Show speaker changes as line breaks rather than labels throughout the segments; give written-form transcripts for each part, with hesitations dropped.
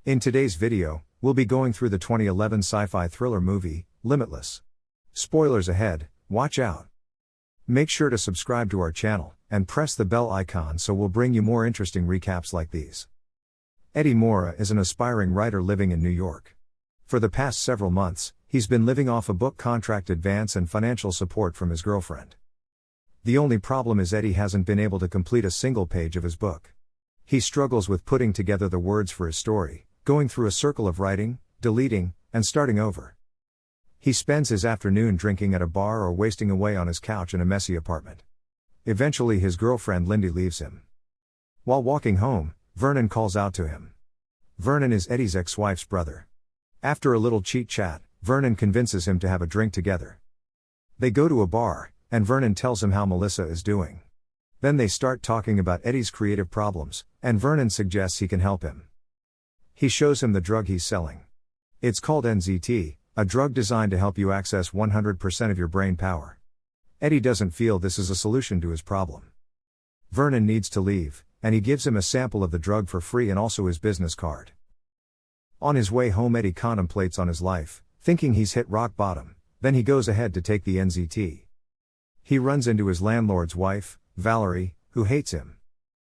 In today's video, we'll be going through the 2011 sci-fi thriller movie, Limitless. Spoilers ahead, watch out. Make sure to subscribe to our channel, and press the bell icon so we'll bring you more interesting recaps like these. Eddie Mora is an aspiring writer living in New York. For the past several months, he's been living off a book contract advance and financial support from his girlfriend. The only problem is Eddie hasn't been able to complete a single page of his book. He struggles with putting together the words for his story, going through a circle of writing, deleting, and starting over. He spends his afternoon drinking at a bar or wasting away on his couch in a messy apartment. Eventually his girlfriend Lindy leaves him. While walking home, Vernon calls out to him. Vernon is Eddie's ex-wife's brother. After a little cheat-chat, Vernon convinces him to have a drink together. They go to a bar, and Vernon tells him how Melissa is doing. Then they start talking about Eddie's creative problems, and Vernon suggests he can help him. He shows him the drug he's selling. It's called NZT, a drug designed to help you access 100% of your brain power. Eddie doesn't feel this is a solution to his problem. Vernon needs to leave, and he gives him a sample of the drug for free and also his business card. On his way home, Eddie contemplates on his life, thinking he's hit rock bottom. Then he goes ahead to take the NZT. He runs into his landlord's wife, Valerie, who hates him.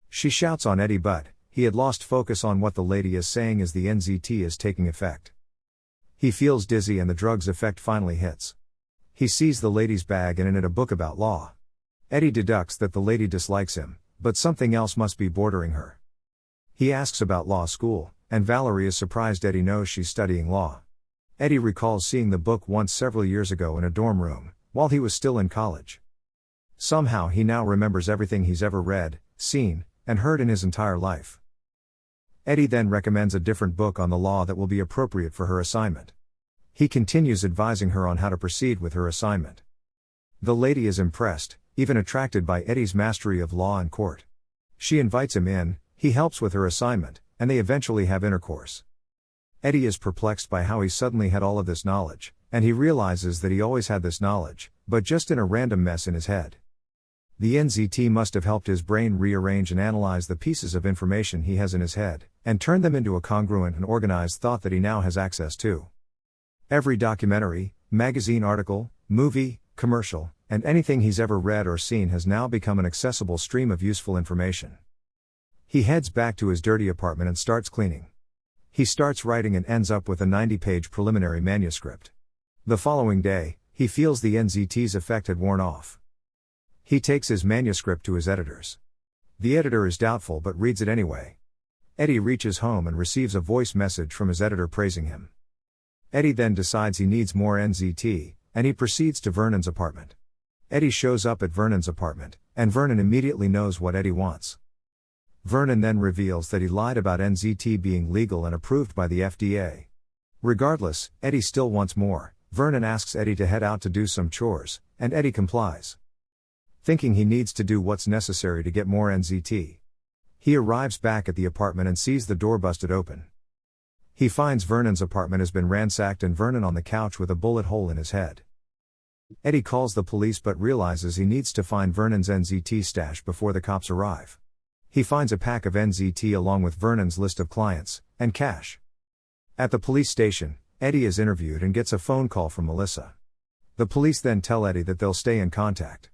She shouts on Eddie, but he had lost focus on what the lady is saying as the NZT is taking effect. He feels dizzy and the drug's effect finally hits. He sees the lady's bag and in it a book about law. Eddie deducts that the lady dislikes him, but something else must be bordering her. He asks about law school, and Valerie is surprised Eddie knows she's studying law. Eddie recalls seeing the book once several years ago in a dorm room, while he was still in college. Somehow he now remembers everything he's ever read, seen, and heard in his entire life. Eddie then recommends a different book on the law that will be appropriate for her assignment. He continues advising her on how to proceed with her assignment. The lady is impressed, even attracted by Eddie's mastery of law and court. She invites him in, he helps with her assignment, and they eventually have intercourse. Eddie is perplexed by how he suddenly had all of this knowledge, and he realizes that he always had this knowledge, but just in a random mess in his head. The NZT must have helped his brain rearrange and analyze the pieces of information he has in his head, and turn them into a congruent and organized thought that he now has access to. Every documentary, magazine article, movie, commercial, and anything he's ever read or seen has now become an accessible stream of useful information. He heads back to his dirty apartment and starts cleaning. He starts writing and ends up with a 90-page preliminary manuscript. The following day, he feels the NZT's effect had worn off. He takes his manuscript to his editors. The editor is doubtful but reads it anyway. Eddie reaches home and receives a voice message from his editor praising him. Eddie then decides he needs more NZT, and he proceeds to Vernon's apartment. Eddie shows up at Vernon's apartment, and Vernon immediately knows what Eddie wants. Vernon then reveals that he lied about NZT being legal and approved by the FDA. Regardless, Eddie still wants more. Vernon asks Eddie to head out to do some chores, and Eddie complies. Thinking he needs to do what's necessary to get more NZT. He arrives back at the apartment and sees the door busted open. He finds Vernon's apartment has been ransacked and Vernon on the couch with a bullet hole in his head. Eddie calls the police but realizes he needs to find Vernon's NZT stash before the cops arrive. He finds a pack of NZT along with Vernon's list of clients, and cash. At the police station, Eddie is interviewed and gets a phone call from Melissa. The police then tell Eddie that they'll stay in contact.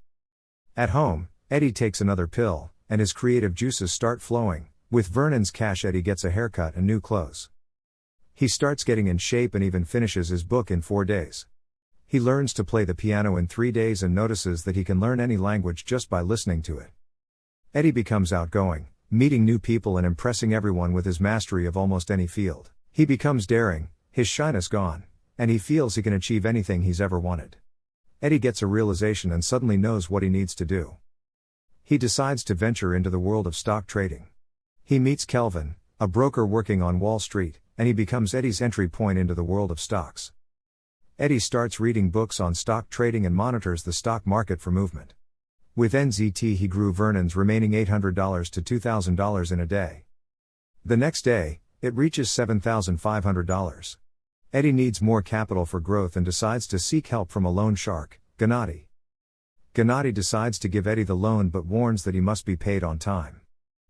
At home, Eddie takes another pill, and his creative juices start flowing. With Vernon's cash, Eddie gets a haircut and new clothes. He starts getting in shape and even finishes his book in 4 days. He learns to play the piano in 3 days and notices that he can learn any language just by listening to it. Eddie becomes outgoing, meeting new people and impressing everyone with his mastery of almost any field. He becomes daring, his shyness gone, and he feels he can achieve anything he's ever wanted. Eddie gets a realization and suddenly knows what he needs to do. He decides to venture into the world of stock trading. He meets Kelvin, a broker working on Wall Street, and he becomes Eddie's entry point into the world of stocks. Eddie starts reading books on stock trading and monitors the stock market for movement. With NZT he grew Vernon's remaining $800 to $2,000 in a day. The next day, it reaches $7,500. Eddie needs more capital for growth and decides to seek help from a loan shark, Gennady. Gennady decides to give Eddie the loan but warns that he must be paid on time.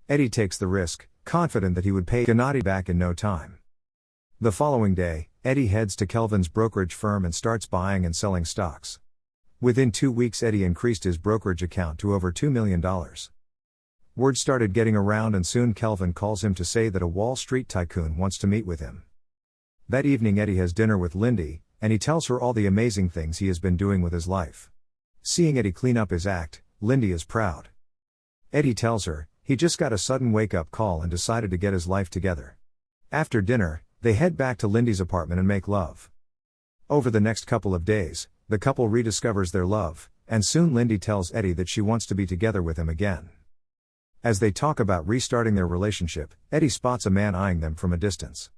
Eddie takes the risk, confident that he would pay Gennady back in no time. The following day, Eddie heads to Kelvin's brokerage firm and starts buying and selling stocks. Within 2 weeks, Eddie increased his brokerage account to over $2 million. Word started getting around, and soon Kelvin calls him to say that a Wall Street tycoon wants to meet with him. That evening, Eddie has dinner with Lindy, and he tells her all the amazing things he has been doing with his life. Seeing Eddie clean up his act, Lindy is proud. Eddie tells her he just got a sudden wake-up call and decided to get his life together. After dinner, they head back to Lindy's apartment and make love. Over the next couple of days, the couple rediscovers their love, and soon Lindy tells Eddie that she wants to be together with him again. As they talk about restarting their relationship, Eddie spots a man eyeing them from a distance.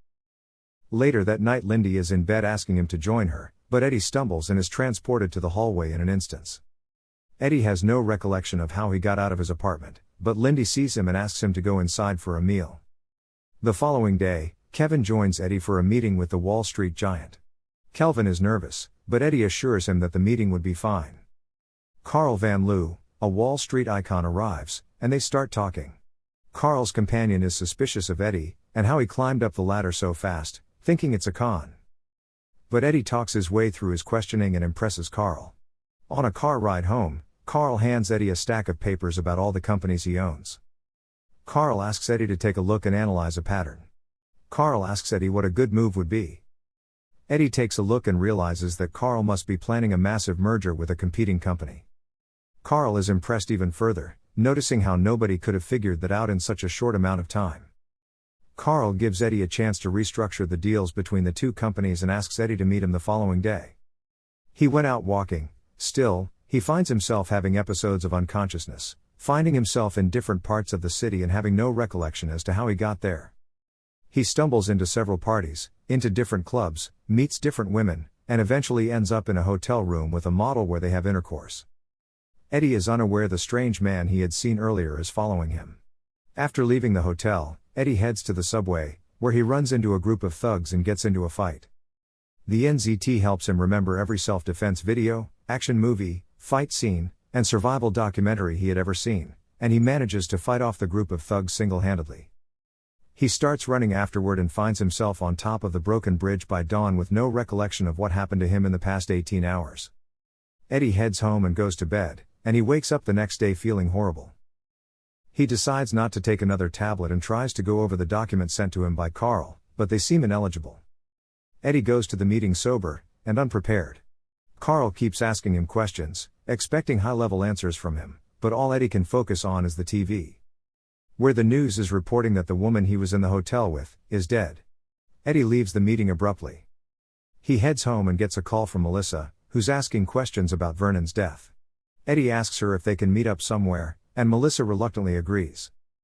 Later that night, Lindy is in bed asking him to join her, but Eddie stumbles and is transported to the hallway in an instant. Eddie has no recollection of how he got out of his apartment, but Lindy sees him and asks him to go inside for a meal. The following day, Kevin joins Eddie for a meeting with the Wall Street giant. Kelvin is nervous, but Eddie assures him that the meeting would be fine. Carl Van Loo, a Wall Street icon, arrives, and they start talking. Carl's companion is suspicious of Eddie, and how he climbed up the ladder so fast, thinking it's a con. But Eddie talks his way through his questioning and impresses Carl. On a car ride home, Carl hands Eddie a stack of papers about all the companies he owns. Carl asks Eddie to take a look and analyze a pattern. Carl asks Eddie what a good move would be. Eddie takes a look and realizes that Carl must be planning a massive merger with a competing company. Carl is impressed even further, noticing how nobody could have figured that out in such a short amount of time. Carl gives Eddie a chance to restructure the deals between the two companies and asks Eddie to meet him the following day. He went out walking. Still, he finds himself having episodes of unconsciousness, finding himself in different parts of the city and having no recollection as to how he got there. He stumbles into several parties, into different clubs, meets different women, and eventually ends up in a hotel room with a model where they have intercourse. Eddie is unaware the strange man he had seen earlier is following him. After leaving the hotel, Eddie heads to the subway, where he runs into a group of thugs and gets into a fight. The NZT helps him remember every self-defense video, action movie, fight scene, and survival documentary he had ever seen, and he manages to fight off the group of thugs single-handedly. He starts running afterward and finds himself on top of the broken bridge by dawn with no recollection of what happened to him in the past 18 hours. Eddie heads home and goes to bed, and he wakes up the next day feeling horrible. He decides not to take another tablet and tries to go over the documents sent to him by Carl, but they seem ineligible. Eddie goes to the meeting sober and unprepared. Carl keeps asking him questions, expecting high-level answers from him, but all Eddie can focus on is the TV, where the news is reporting that the woman he was in the hotel with is dead. Eddie leaves the meeting abruptly. He heads home and gets a call from Melissa, who's asking questions about Vernon's death. Eddie asks her if they can meet up somewhere, and Melissa reluctantly agrees.